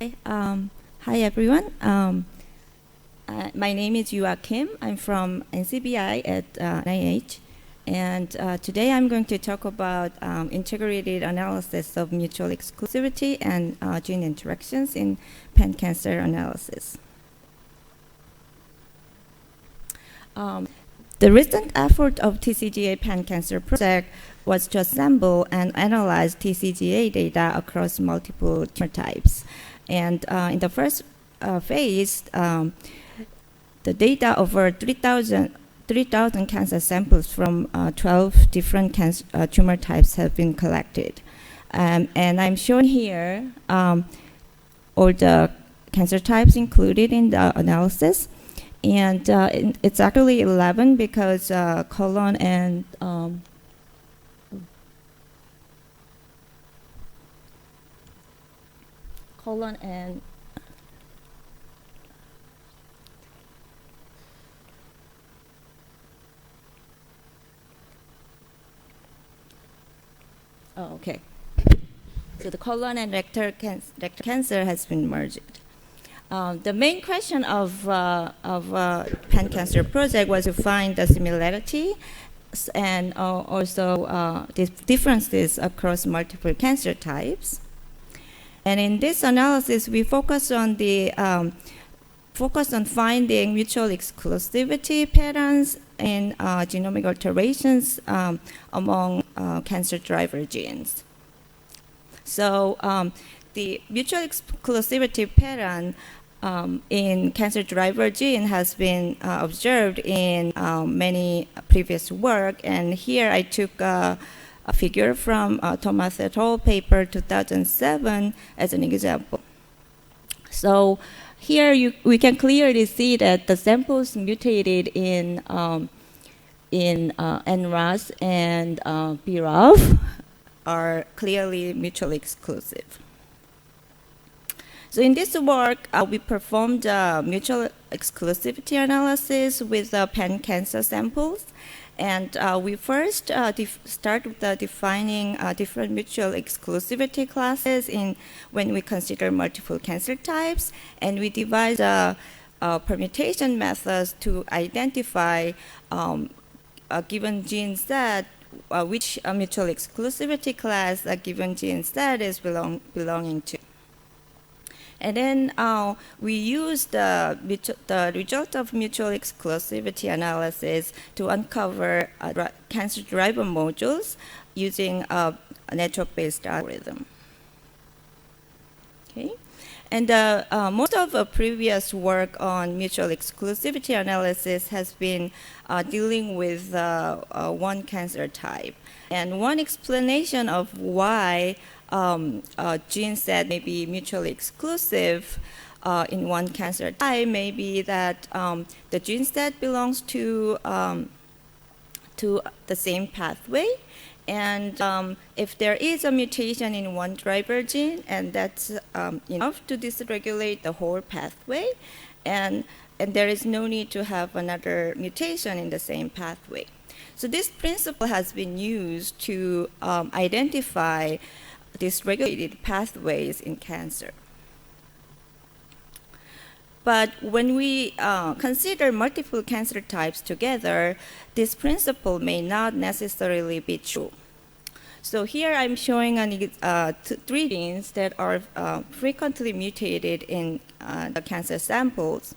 Hi everyone. My name is Yoo-Ah Kim. I'm from NCBI at NIH, and today I'm going to talk about integrated analysis of mutual exclusivity and gene interactions in pan-cancer analysis. The recent effort of TCGA pan-cancer project was to assemble and analyze TCGA data across multiple tumor types. And in the first phase, the data over 3,000 cancer samples from 12 different tumor types have been collected. And I'm showing here all the cancer types included in the analysis. And it's actually 11 because colon and oh, okay. So the colon and rectal cancer has been merged. The main question of pan-cancer project was to find the similarity and also the differences across multiple cancer types. And in this analysis, we focus on finding mutual exclusivity patterns in genomic alterations among cancer driver genes. So the mutual exclusivity pattern in cancer driver gene has been observed in many previous work, and here I took a figure from Thomas et al. Paper 2007 as an example. So here we can clearly see that the samples mutated in NRAS and BRAF are clearly mutually exclusive. So in this work, we performed mutual exclusivity analysis with pan-cancer samples. And we first start with defining different mutual exclusivity classes when we consider multiple cancer types. And we devise permutation methods to identify a given gene set, which mutual exclusivity class a given gene set is belonging to. And then we use the result of mutual exclusivity analysis to uncover cancer driver modules using a network-based algorithm. Okay, and most of previous work on mutual exclusivity analysis has been dealing with one cancer type. And one explanation of why a gene set may be mutually exclusive in one cancer type may be that the gene set belongs to the same pathway. And if there is a mutation in one driver gene, and that's enough to dysregulate the whole pathway, and there is no need to have another mutation in the same pathway. So this principle has been used to identify dysregulated pathways in cancer. But when we consider multiple cancer types together, this principle may not necessarily be true. So here I'm showing three genes that are frequently mutated in the cancer samples.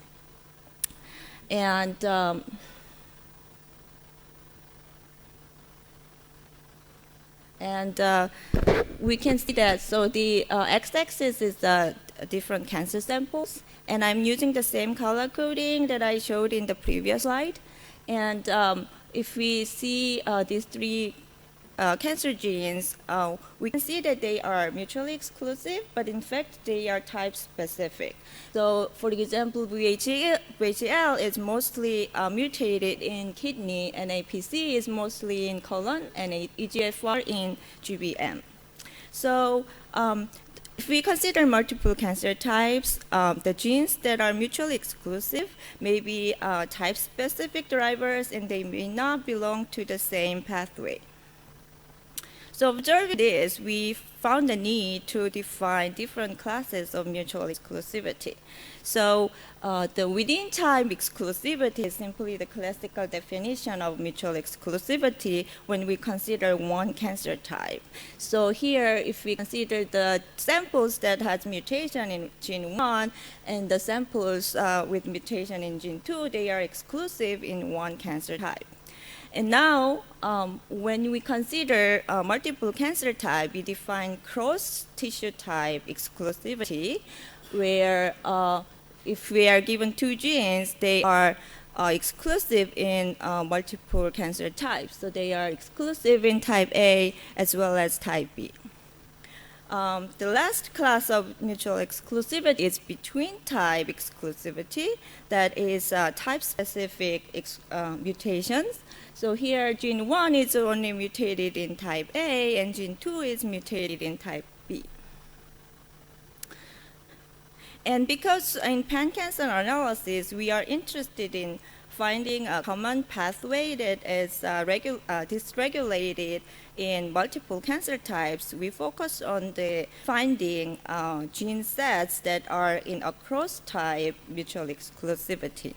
And we can see that, so the x-axis is different cancer samples, and I'm using the same color coding that I showed in the previous slide. And if we see these three cancer genes, we can see that they are mutually exclusive, but in fact they are type specific. So for example, VHL is mostly mutated in kidney, and APC is mostly in colon, and EGFR in GBM. So if we consider multiple cancer types, the genes that are mutually exclusive may be type-specific drivers, and they may not belong to the same pathway. So observing this, we found the need to define different classes of mutual exclusivity. So the within type exclusivity is simply the classical definition of mutual exclusivity when we consider one cancer type. So here, if we consider the samples that has mutation in gene 1 and the samples with mutation in gene 2, they are exclusive in one cancer type. And now, when we consider multiple cancer type, we define cross-tissue type exclusivity, where if we are given two genes, they are exclusive in multiple cancer types. So they are exclusive in type A as well as type B. The last class of mutual exclusivity is between type exclusivity, that is type-specific mutations. So here, gene 1 is only mutated in type A, and gene 2 is mutated in type B. And because in pan-cancer analysis, we are interested in finding a common pathway that is dysregulated in multiple cancer types, we focus on the finding gene sets that are in a cross-type mutual exclusivity.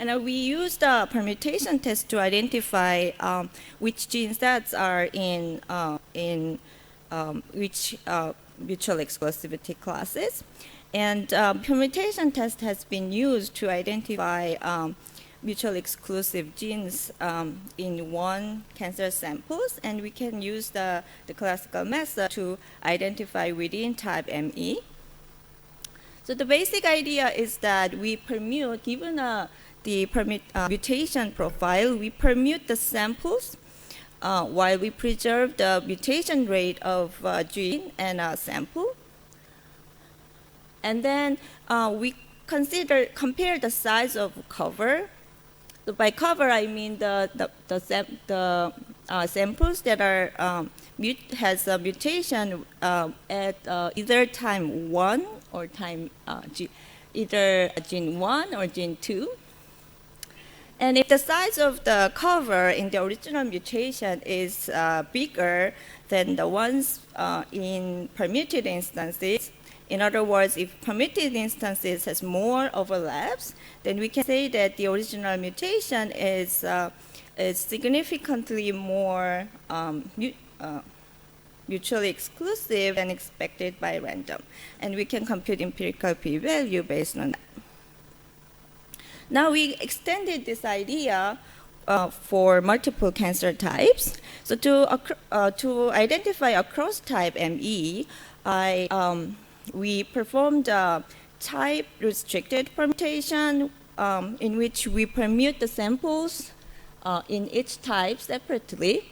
And we use the permutation test to identify which gene sets are in which mutual exclusivity classes. And permutation test has been used to identify mutual exclusive genes in one cancer samples, and we can use the classical method to identify within type ME. So the basic idea is that we permute, given the mutation profile, we permute the samples while we preserve the mutation rate of gene and sample. And then we compare the size of cover. So by cover, I mean the samples that are has a mutation at either time 1 or time either gene 1 or gene 2. And if the size of the cover in the original mutation is bigger than the ones in permuted instances, in other words, if permuted instances has more overlaps, then we can say that the original mutation is significantly more mutually exclusive than expected by random. And we can compute empirical p-value based on that. Now we extended this idea for multiple cancer types. So to identify a cross-type ME, we performed a type-restricted permutation in which we permute the samples in each type separately.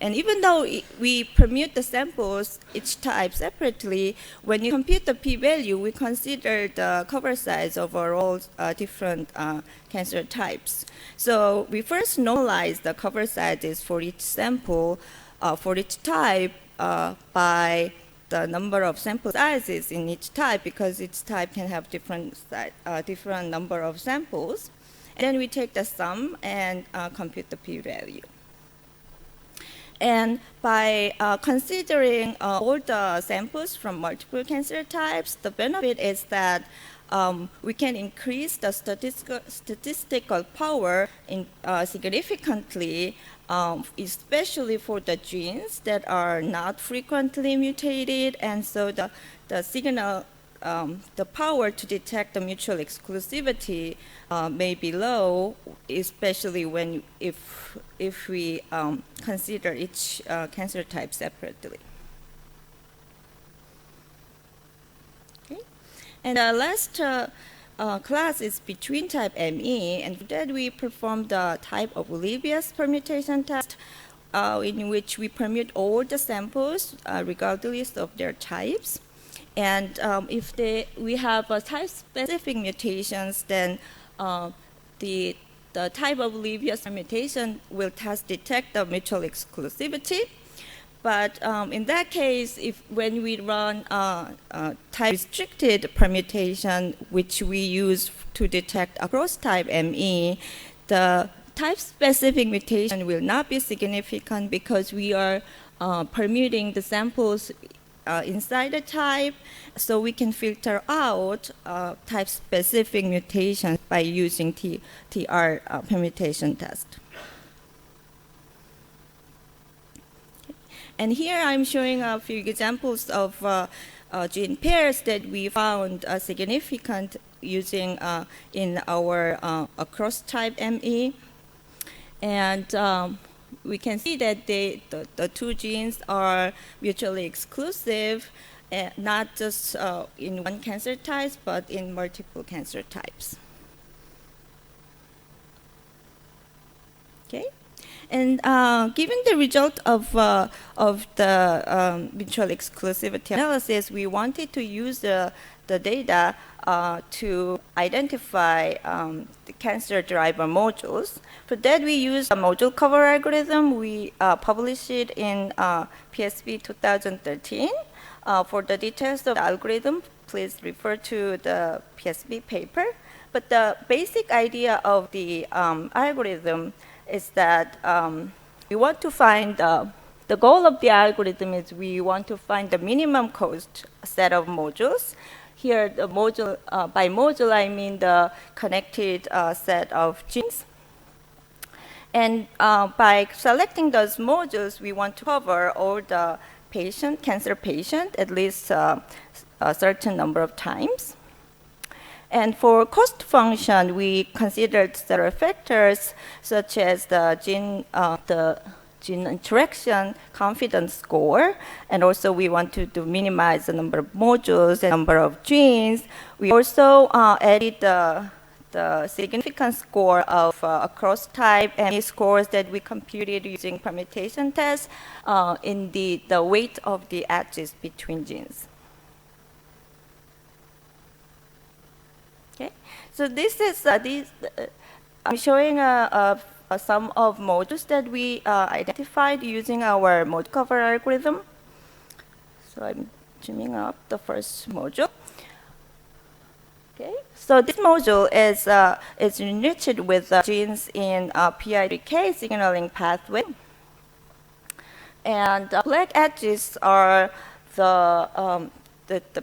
And even though we permute the samples each type separately, when you compute the p-value, we consider the cover size of all different cancer types. So we first normalize the cover sizes for each sample, for each type, by the number of sample sizes in each type, because each type can have different number of samples. And then we take the sum and compute the p-value. And by considering all the samples from multiple cancer types, the benefit is that we can increase the statistical power significantly, especially for the genes that are not frequently mutated, and so the signal, the power to detect the mutual exclusivity may be low, especially if we consider each cancer type separately. Okay. And the last class is between type ME, and for that we perform the type of Olivia's permutation test, in which we permute all the samples regardless of their types. And if we have type-specific mutations, then the type of Olivia's permutation will detect the mutual exclusivity. But in that case, when we run type-restricted permutation, which we use to detect across type ME, the type-specific mutation will not be significant because we are permuting the samples inside the type, so we can filter out type-specific mutations by using TR permutation test. And here I'm showing a few examples of gene pairs that we found significant using in our cross-type ME. And we can see that the two genes are mutually exclusive, not just in one cancer type, but in multiple cancer types. Okay, and given the result of the mutual exclusivity analysis, we wanted to use the data to identify the cancer driver modules. For that, we use a module cover algorithm. We published it in PSB 2013. For the details of the algorithm, please refer to the PSB paper. But the basic idea of the algorithm is that we want to find the goal of the algorithm is we want to find the minimum cost set of modules. Here, the module, by module, I mean the connected set of genes. And by selecting those modules, we want to cover all the cancer patient, at least a certain number of times. And for cost function, we considered several factors, such as the gene interaction confidence score, and also we want to minimize the number of modules and number of genes. We also added the significance score of across type and scores that we computed using permutation tests in the weight of the edges between genes. Okay, so this is I'm showing some of modules that we identified using our module cover algorithm. So I'm zooming up the first module. Okay, so this module is enriched with genes in PI3K signaling pathway. And black edges are the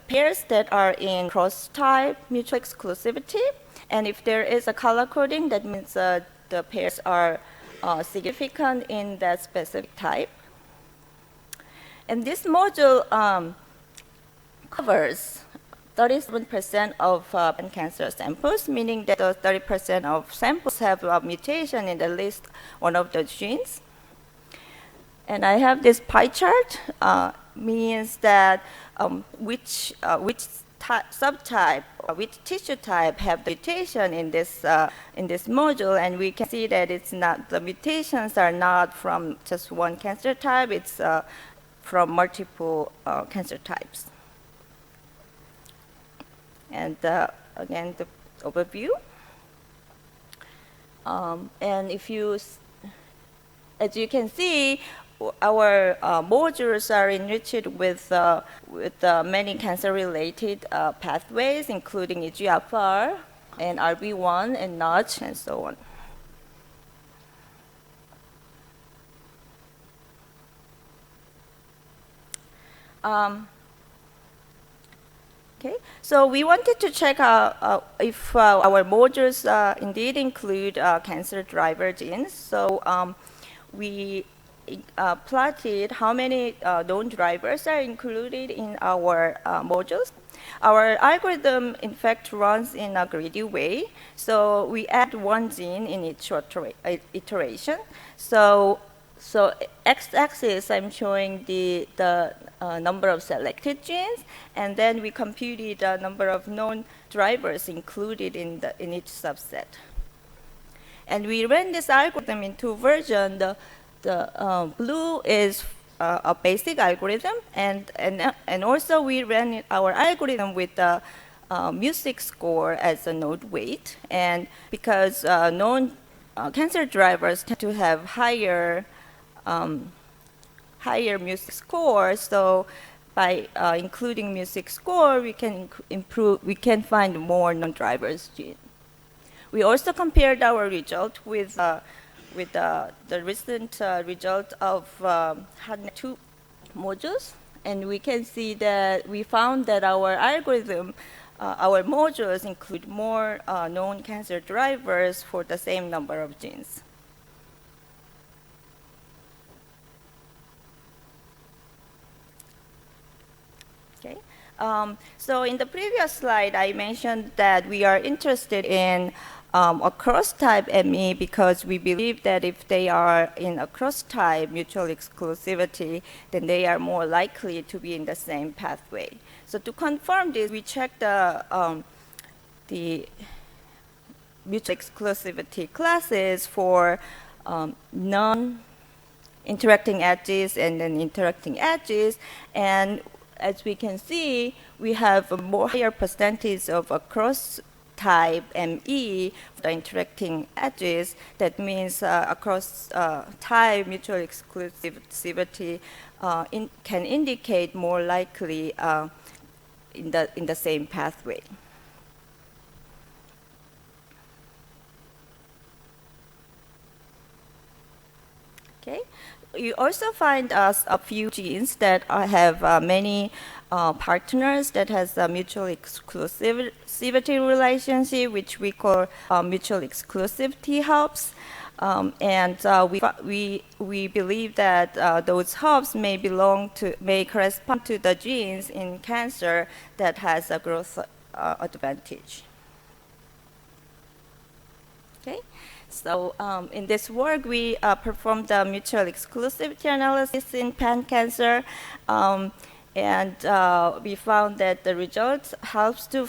pairs that are in cross-type mutual exclusivity. And if there is a color coding, that means the pairs are significant in that specific type. And this module covers 37% of cancer samples, meaning that 30% of samples have a mutation in at least one of the genes. And I have this pie chart, means that which subtype, which tissue type have the mutation in this module, and we can see that it's not, the mutations are not from just one cancer type, it's from multiple cancer types. And again, the overview. And if you, as you can see, our modules are enriched with many cancer-related pathways, including EGFR and RB1 and Notch and so on. Okay, so we wanted to check out if our modules indeed include cancer driver genes. So we plotted how many known drivers are included in our modules. Our algorithm, in fact, runs in a greedy way. So we add one gene in each iteration. So x-axis, I'm showing the number of selected genes, and then we computed the number of known drivers included in each subset. And we ran this algorithm in two versions. The blue is a basic algorithm, and also we ran our algorithm with the music score as a node weight. And because known cancer drivers tend to have higher music score, so by including music score, we can find more non-drivers gene. We also compared our result with the recent result of HARDNET2 modules, and we can see that we found that our algorithm, our modules include more known cancer drivers for the same number of genes. Okay. So in the previous slide, I mentioned that we are interested in a cross-type ME because we believe that if they are in a cross-type mutual exclusivity, then they are more likely to be in the same pathway. So to confirm this, we checked the mutual exclusivity classes for non-interacting edges and then interacting edges, and as we can see, we have a more higher percentage of a cross-type ME for the interacting edges. That means across-type mutual exclusivity can indicate more likely in the same pathway. Okay. You also find a few genes that have many partners that has a mutual exclusivity relationship, which we call mutual exclusivity hubs. We believe that those hubs may correspond to the genes in cancer that has a growth advantage. Okay. So in this work, we performed a mutual exclusivity analysis in pan-cancer, and we found that the results helps to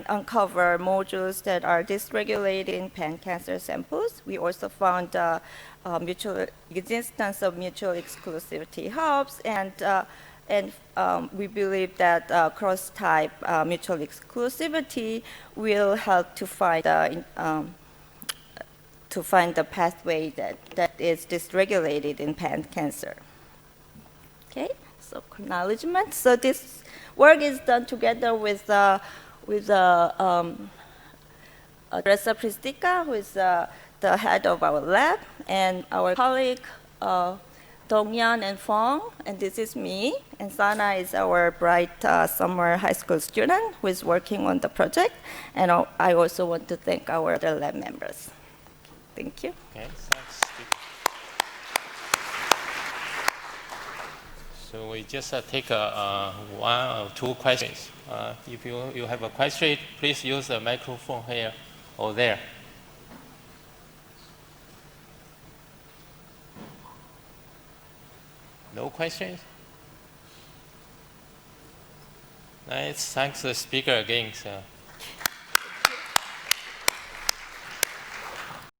uncover modules that are dysregulated in pan-cancer samples. We also found mutual existence of mutual exclusivity hubs, and we believe that cross-type mutual exclusivity will help to find the pathway that is dysregulated in pan-cancer. Okay, so acknowledgement. So this work is done together with Teresa Pristica, who is the head of our lab, and our colleague Dongyan and Fong, and this is me. And Sana is our bright summer high school student who is working on the project. And I also want to thank our other lab members. Thank you. Okay, thanks. So we just take one or two questions. If you have a question, please use the microphone here or there. No questions? Nice. Thanks the speaker again. So.